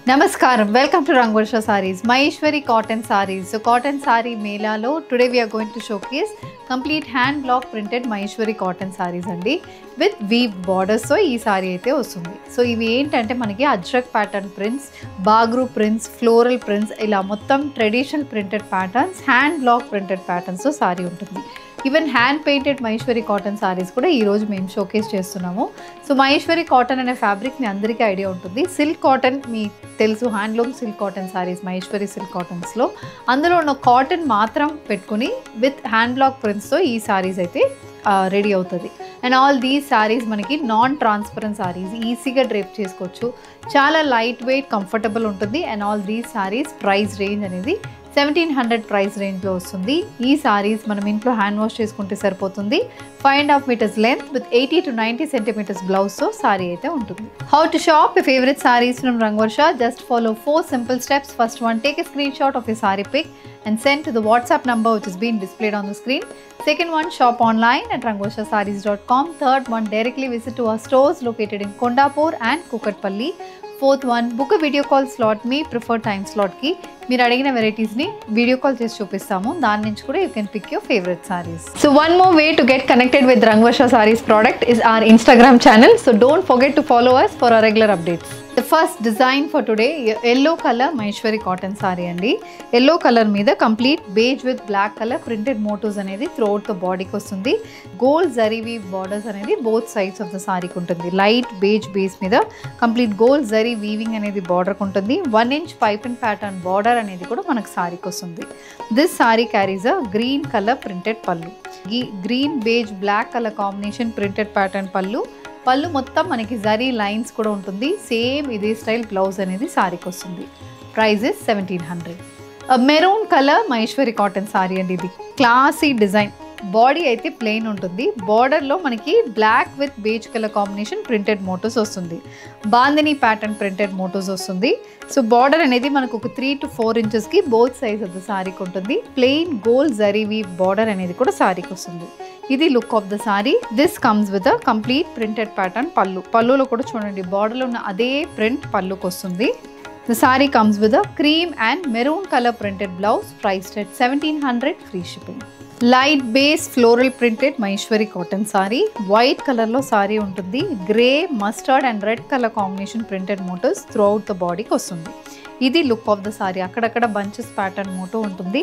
Namaskaram, welcome to Rangvarsha Sarees, Maheshwari Cotton Sarees. So Cotton Saree Mela lo today we are going to showcase complete hand block printed Maheshwari Cotton Sarees andi with weaved borders. So ee saree aithe ostundi. So ivi entante manaki ajrak pattern prints, bagru prints, floral prints ila mottam traditional printed patterns, hand block printed patterns so saree untundi. Even hand painted Maheshwari cotton sarees కూడా ఈరోజు మేము showcase చేస్తున్నాము. So Maheshwari cotton అనే fabric మీ అందరికీ idea ఉంటుంది. Silk cotton మీ తెలుసు, handloom silk cotton sarees Maheshwari silk కాటన్స్లో అందులో ఉన్న కాటన్ మాత్రం పెట్టుకుని విత్ హ్యాండ్ బ్లాక్ ప్రింట్స్తో ఈ సారీస్ అయితే రెడీ అవుతుంది. అండ్ ఆల్ దీస్ సారీస్ మనకి నాన్ ట్రాన్స్పరెంట్ సారీస్, ఈజీగా డ్రేప్ చేసుకోవచ్చు, చాలా లైట్ వెయిట్ కంఫర్టబుల్ ఉంటుంది. And all these saris price range అనేది 1700 ప్రైస్ రేంజ్లో వస్తుంది. ఈ సారీస్ మనం ఇంట్లో హ్యాండ్ వాష్ చేసుకుంటే సరిపోతుంది. 5.5 meters length with 80 to 90 centimeters బ్లౌజ్తో సారీ అయితే ఉంటుంది. How to shop your favorite sarees from Rangvarsha? Just follow 4 simple steps. First one, take a screenshot of your saree pic and send to the WhatsApp number which is being displayed on the screen. Second one, shop online at rangvarshasarees.com. Third one, directly visit to our stores located in Kondapur and Kukatpalli. Fourth one, book a video call slot, me preferred time slot కి మీరు అడిగిన వెరైటీస్ని video call చేసి చూపిస్తాము. దాని నుంచి కూడా you can pick your favourite saris. So one more way to get connected with Rangvarsha Sarees product is our Instagram channel. So don't forget to follow us for our regular updates. The first design for today, yellow color Maheshwari cotton saree andi. Yellow color మీద complete beige with black colour printed motifs అనేది throughout the బాడీకి వస్తుంది. Gold zari weave borders అనేది both sides of the సారీకి ఉంటుంది. Light beige base మీద complete gold zari weaving అనేది బార్డర్కి ఉంటుంది. 1 inch pipe and pattern border అనేది కూడా మనకు సారీకి వస్తుంది. This sari carries a green colour printed pallu. ఈ green beige black colour combination printed pattern pallu. Pallu మొత్తం మనకి జరీ లైన్స్ కూడా ఉంటుంది. సేమ్ ఇదే స్టైల్ బ్లౌజ్ అనేది సారీకి వస్తుంది. Price is 1700. Maroon colour Maheshwari cotton saree అండి. ఇది క్లాసీ డిజైన్. బాడీ అయితే ప్లెయిన్ ఉంటుంది. బార్డర్లో మనకి black with beige colour combination printed motifs వస్తుంది. బాందిని ప్యాటర్న్ ప్రింటెడ్ మోటివ్స్ వస్తుంది. సో బార్డర్ అనేది మనకు ఒక 3 to 4 inchesకి బోత్ సైజ్ ఆఫ్ ద సారీకి ఉంటుంది. Plain gold zari weave border అనేది కూడా సారీకి వస్తుంది. ఇది look of the sorry. This comes with a complete printed pattern పళ్ళు. పళ్ళులో కూడా చూడండి బార్డర్లో ఉన్న అదే ప్రింట్ పళ్ళుకి వస్తుంది. The saree comes with a cream and maroon color printed blouse priced at 1700 free shipping. Light base floral printed Maheshwari cotton saree. White color lo saree ఉంటుంది. Grey mustard and red colour combination printed motifs throughout the బాడీకి వస్తుంది. ఇది look of the sari. అక్కడక్కడ bunches pattern motto ఉంటుంది.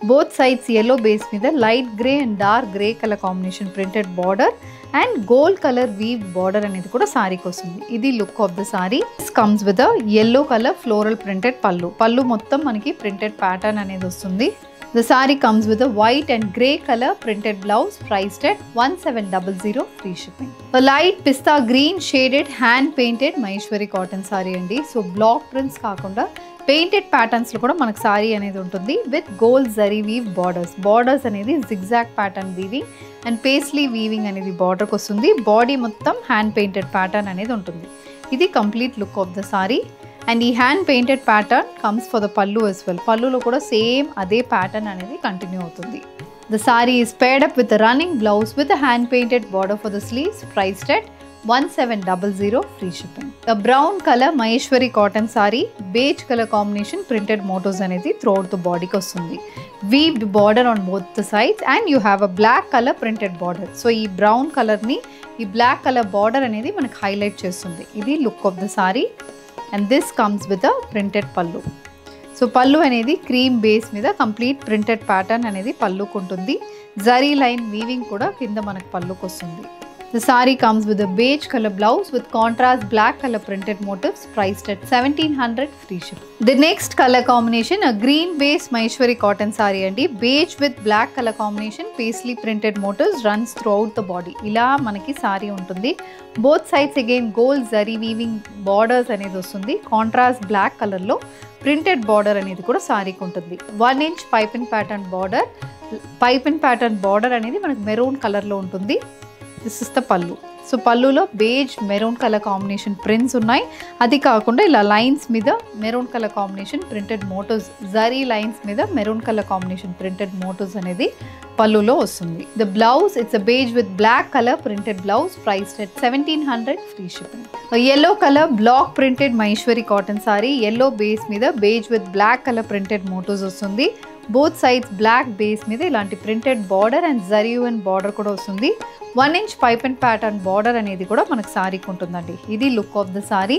Both sides yellow base మీద light grey and dark grey colour combination printed border and gold colour weave border అనేది కూడా సారీకి వస్తుంది. ఇది look of the sari. Comes with yellow colour floral printed pallu. Pallu మొత్తం మనకి ప్రింటెడ్ ప్యాటర్న్ అనేది వస్తుంది. The saree comes with a white and grey color printed blouse priced at 1700 free shipping. A light pista green shaded hand painted Maheshwari cotton saree andi. So block prints కాకుండా painted ప్యాటర్న్స్లో కూడా మనకు సారీ అనేది ఉంటుంది with gold zari weave borders. Borders అనేది zigzag pattern weaving and paisley weaving అనేది బార్డర్కి వస్తుంది. బాడీ మొత్తం హ్యాండ్ పెయింటెడ్ ప్యాటర్న్ అనేది ఉంటుంది. ఇది complete look of the saree. And ఈ hand painted pattern comes for the pallu as well. పళ్ళులో కూడా సేమ్ అదే ప్యాటర్న్ అనేది కంటిన్యూ అవుతుంది. The sorry is paired up with running blouse with hand painted border for the sleeves priced at 1700 free shipping. A brown color Maheshwari cotton saree, beige color combination printed motifs అనేది throughout the bodyకి వస్తుంది. Weaved border on both the sides and you have a black color printed border. So ఈ brown కలర్ని ఈ black color border అనేది మనకు highlight చేస్తుంది. ఇది look of the saree. And this comes with a printed పళ్ళు. So పళ్ళు అనేది క్రీమ్ బేస్ మీద కంప్లీట్ ప్రింటెడ్ ప్యాటర్న్ అనేది పళ్ళుకు ఉంటుంది. జరీ లైన్ వీవింగ్ కూడా కింద మనకు పళ్ళుకు వస్తుంది. The saree comes with a beige color blouse with contrast black color printed motifs priced at 1700 free shipping. The next color combination, a green base Maheshwari cotton saree andi. Beige with black color combination paisley printed motifs runs throughout the body. ఇలా మనకి సారీ ఉంటుంది. Both sides again gold zari weaving borders అనేది వస్తుంది. Contrast black కలర్లో printed border అనేది కూడా సారీకి ఉంటుంది. 1 inch pipe and pattern border. Pipe and pattern border అనేది మనకు మెరూన్ కలర్లో ఉంటుంది. This is the pallu. So పళ్ళులో beige maroon colour combination prints ఉన్నాయి. అది కాకుండా ఇలా లైన్స్ మీద maroon colour combination printed motifs, zari lines మీద maroon colour combination printed motifs అనేది పల్లులో వస్తుంది. The blouse it's a beige with black colour printed blouse priced at 1700 free shipping. yellow colour black printed Maheshwari cotton sari, yellow base మీద beige with black colour printed motifs వస్తుంది. Both sides black base మీద ఇలాంటి printed border and zari and border కూడా వస్తుంది. 1 inch pipe and pattern border అనేది కూడా మనకు సారీకి ఉంటుందండి. ఇది look of the sorry.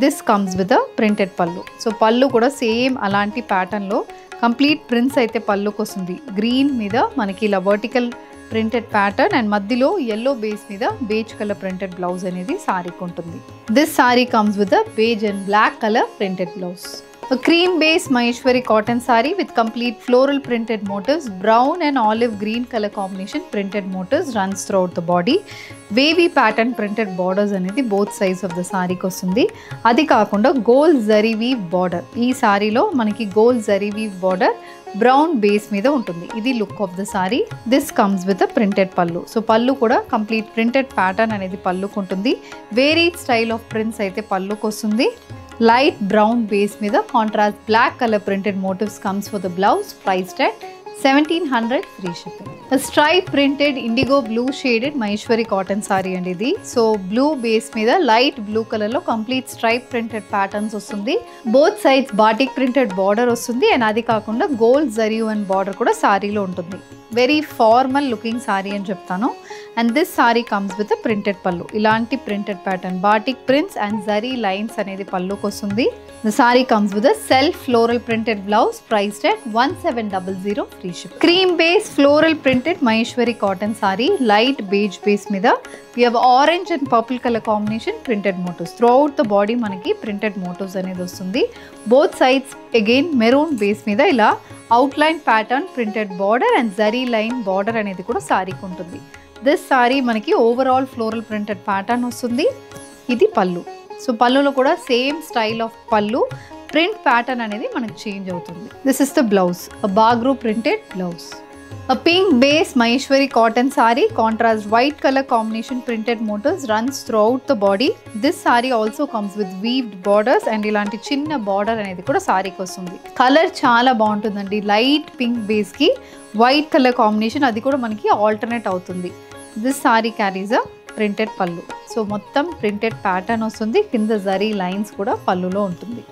This comes with a printed pallu. So pallu కూడా సేమ్ అలాంటి ప్యాటర్న్లో కంప్లీట్ ప్రింట్స్ అయితే పల్లుకి వస్తుంది. గ్రీన్ మీద మనకి ఇలా వర్టికల్ ప్రింటెడ్ ప్యాటర్న్ అండ్ మధ్యలో yellow బేస్ మీద బేజ్ కలర్ ప్రింటెడ్ బ్లౌజ్ అనేది సారీకి ఉంటుంది. This sari comes with a beige and black colour printed blouse. A cream base Maheshwari cotton saree with complete floral printed motifs, brown and olive green color combination printed motifs runs throughout the body. Wavy pattern printed borders అనేది both sides of the saree కి వస్తుంది. అది కాకుండా gold zari weave border, ఈ సారీలో మనకి gold zari weave border brown base మీద ఉంటుంది. ఇది look of the sorry. This comes with a printed pallu. So pallu కూడా కంప్లీట్ ప్రింటెడ్ ప్యాటర్న్ అనేది పల్లుకు ఉంటుంది. వేరీడ్ స్టైల్ ఆఫ్ ప్రింట్స్ అయితే పల్లుకు వస్తుంది. Light brown base మీద contrast black color printed motifs comes for the blouse priced at 1700 free shipping. A stripe printed indigo blue shaded Maheshwari cotton saree and ఇది. So blue base మీద light blue colour లో complete stripe printed patterns వస్తుంది. Both sides batik printed border వస్తుంది and అది కాకుండా gold zari and border కూడా సారీలో ఉంటుంది. వెరీ ఫార్మల్ లుకింగ్ సారీ అని చెప్తాను. And this sari comes with printed పల్లు. ఇలాంటి printed pattern batik prints and zari lines అనేది పల్లుకి వస్తుంది. The sari comes with self floral printed blouse priced at 1700 free ship. Cream base floral printed Maheshwari cotton sorry, light beige base మీద we have orange and purple color combination printed motifs. Throughout the body మనకి printed motifs అనేది వస్తుంది. Both sides again maroon base మీద ఇలా outline pattern printed border and zari line border అనేది కూడా సారీకి ఉంటుంది. దిస్ సారీ మనకి ఓవరాల్ ఫ్లోరల్ ప్రింటెడ్ ప్యాటర్న్ వస్తుంది. ఇది పల్లు. సో పల్లులో కూడా సేమ్ స్టైల్ ఆఫ్ పల్లు, ప్రింట్ ప్యాటర్న్ అనేది మనకి చేంజ్ అవుతుంది. This is the blouse, Bagru printed blouse. A pink base Maheshwari cotton saree, contrast white color combination printed motifs runs throughout the body. This saree also comes with weaved borders and ఇలాంటి చిన్న border అనేది కూడా సారీకి వస్తుంది. Colour చాలా బాగుంటుందండి. Light pink base కి white colour combination, అది కూడా మనకి ఆల్టర్నేట్ అవుతుంది. This sari carries a printed pallu. So మొత్తం ప్రింటెడ్ ప్యాటర్న్ వస్తుంది. కింద జరీ లైన్స్ కూడా పల్లులో ఉంటుంది.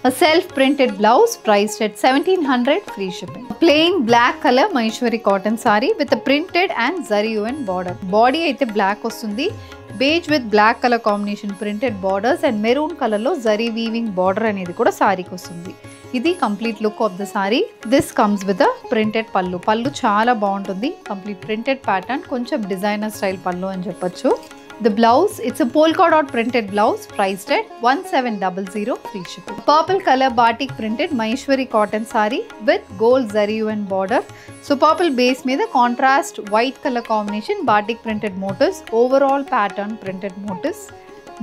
A self-printed blouse priced at 1700 free shipping. A plain black color Maheshwari cotton saree with a printed and zari woven border. Body అయితే black వస్తుంది. Beige with black color combination printed borders and maroon color లో zari weaving border అనేది కూడా సారీకి వస్తుంది. ఇది complete look of the sorry. This comes with a printed పల్లు. పల్లు చాలా బాగుంటుంది. కంప్లీట్ ప్రింటెడ్ ప్యాటర్న్, కొంచెం డిజైనర్ స్టైల్ పల్లు అని చెప్పొచ్చు. The blouse, it's a polka dot printed blouse priced at 1700 free shipping. Purple color batik printed Maheshwari cotton saree with gold zari and border. So purple base మీద contrast white color combination batik printed motifs, overall pattern printed motifs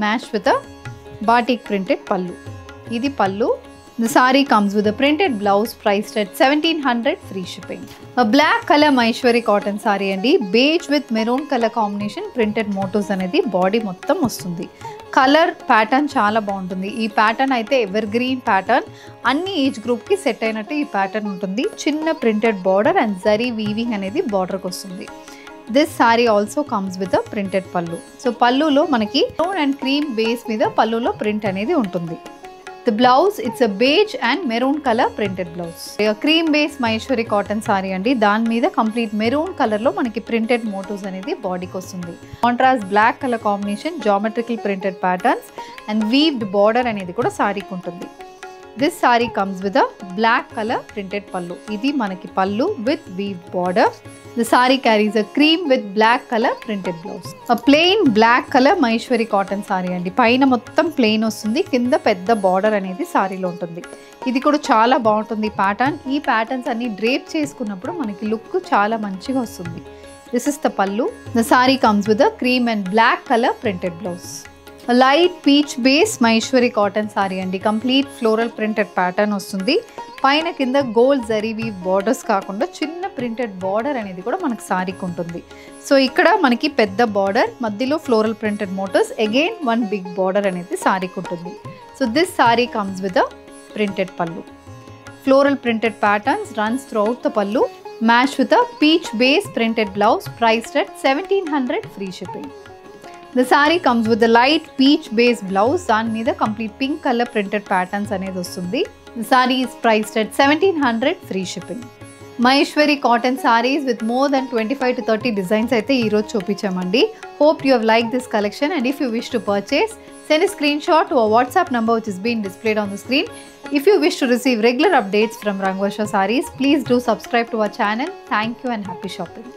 matched with a batik printed pallu. ఇది పల్లు. The saree comes with a printed blouse priced at 1700 free shipping. A black color Maheshwari cotton saree అండి. beige with maroon color combination printed motifs అనేది body మొత్తం వస్తుంది. Colour pattern చాలా బాగుంటుంది. ఈ pattern అయితే ఎవర్ గ్రీన్ ప్యాటర్న్, అన్ని age గ్రూప్కి సెట్ అయినట్టు ఈ ప్యాటర్న్ ఉంటుంది. చిన్న printed border and zari weaving అనేది బార్డర్కి వస్తుంది. This sorry also comes with a printed pallu. So పల్లులో మనకి బ్రౌన్ అండ్ క్రీమ్ బేస్ మీద పల్లులో ప్రింట్ అనేది ఉంటుంది. The blouse, it's a beige and maroon color printed blouse. A cream base Maheshwari cotton saree అండి. దాని మీద కంప్లీట్ మెరూన్ కలర్ లో మనకి ప్రింటెడ్ మోటివ్స్ అనేది బాడీకి వస్తుంది. Contrast black colour combination, geometrical printed patterns and weaved border అనేది కూడా సారీకి ఉంటుంది. This sari comes with a black colour printed pallu. ఇది మనకి pallu with weaved border. The saree carries a cream with black color printed blouse. A plain black color Maheshwari cotton saree అండి. పైన మొత్తం plain వస్తుంది, కింద పెద్ద బార్డర్ అనేది సారీలో ఉంటుంది. ఇది కూడా చాలా బాగుంటుంది ప్యాటర్న్. ఈ ప్యాటర్న్స్ అన్ని డ్రేప్ చేసుకున్నప్పుడు మనకి లుక్ చాలా మంచిగా వస్తుంది. దిస్ ఇస్ ద పల్లు. The saree comes with a cream and black color printed blouse. A light peach base Maheshwari cotton saree అండి. కంప్లీట్ ఫ్లోరల్ ప్రింటెడ్ ప్యాటర్న్ వస్తుంది. పైన కింద గోల్డ్ జరీ వీవ్ బార్డర్స్ కాకుండా చిన్న ప్రింటెడ్ బార్డర్ అనేది కూడా మనకి సారీకి ఉంటుంది. సో ఇక్కడ మనకి పెద్ద బార్డర్, మధ్యలో floral printed motifs, again one big border అనేది సారీకి ఉంటుంది. So this sari comes with a printed pallu. Floral printed patterns runs throughout the pallu. matched with a peach base printed blouse priced at 1700 free shipping. The saree comes with a light peach base blouse దాని మీద complete pink color printed patterns అనేది వస్తుంది. The saree is priced at 1700 free shipping. Maheshwari cotton sarees with more than 25 to 30 designs అయితే ఈ రోజు చూపించామండి. Hope you have liked this collection, and if you wish to purchase, send a screenshot to our WhatsApp number which is being displayed on the screen. If you wish to receive regular updates from Rangvarsha Sarees, please do subscribe to our channel. Thank you and happy shopping.